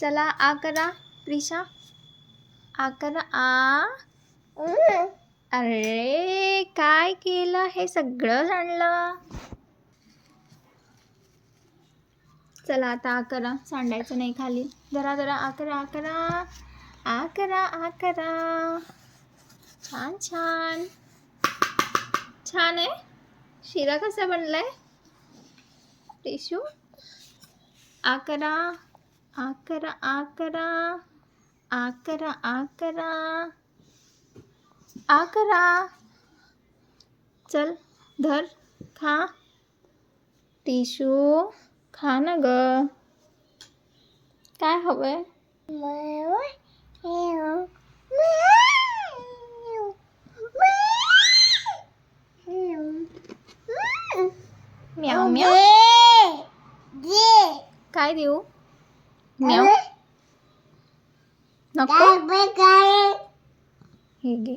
चला आ करा प्रिशा, आ करा आ. अरे काय केलं, हे सगळं जाणलं. चला आता आ करा, सांडायचं नाही खाली. जरा जरा आ करा, आ करा, आ करा, आ करा. छान छान छान आहे. शिरा कसा बनलाय टिशू? आ करा, आ करा, आ करा, आ करा, आ करा, आ करा. चल धर, खा टिशू, खा ना ग. काय हवंय? म्याव म्याव. काय देऊ? म्याव नको. हे घे.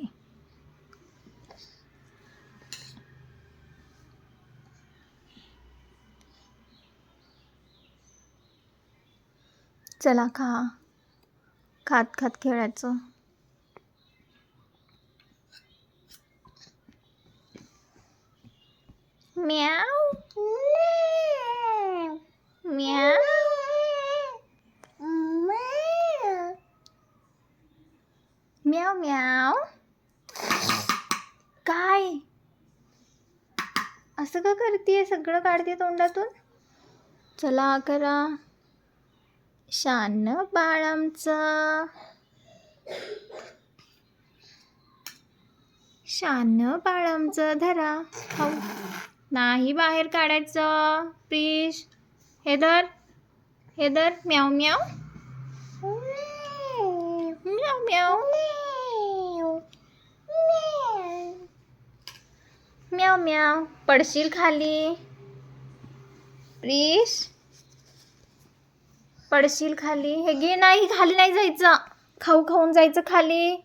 चला खा, खात खात खेळायचं. म्याव म्याव म्याव म्याव. काय असं का करतीये? सगळं काढते तोंडातून. चला करा. शान बाळ आमचं, शान बाळ आमचं. धरा खाऊ. नाही बाहेर काढायचं प्रिश. हे धर, हे धर. म्याव म्याव म्याव म्याव म्याव म्याव. पडशील खाली प्रिश, पडशील खाली. हे घे. नाही खाली नाही जायचं, खाऊ खाऊन जायचं खाली.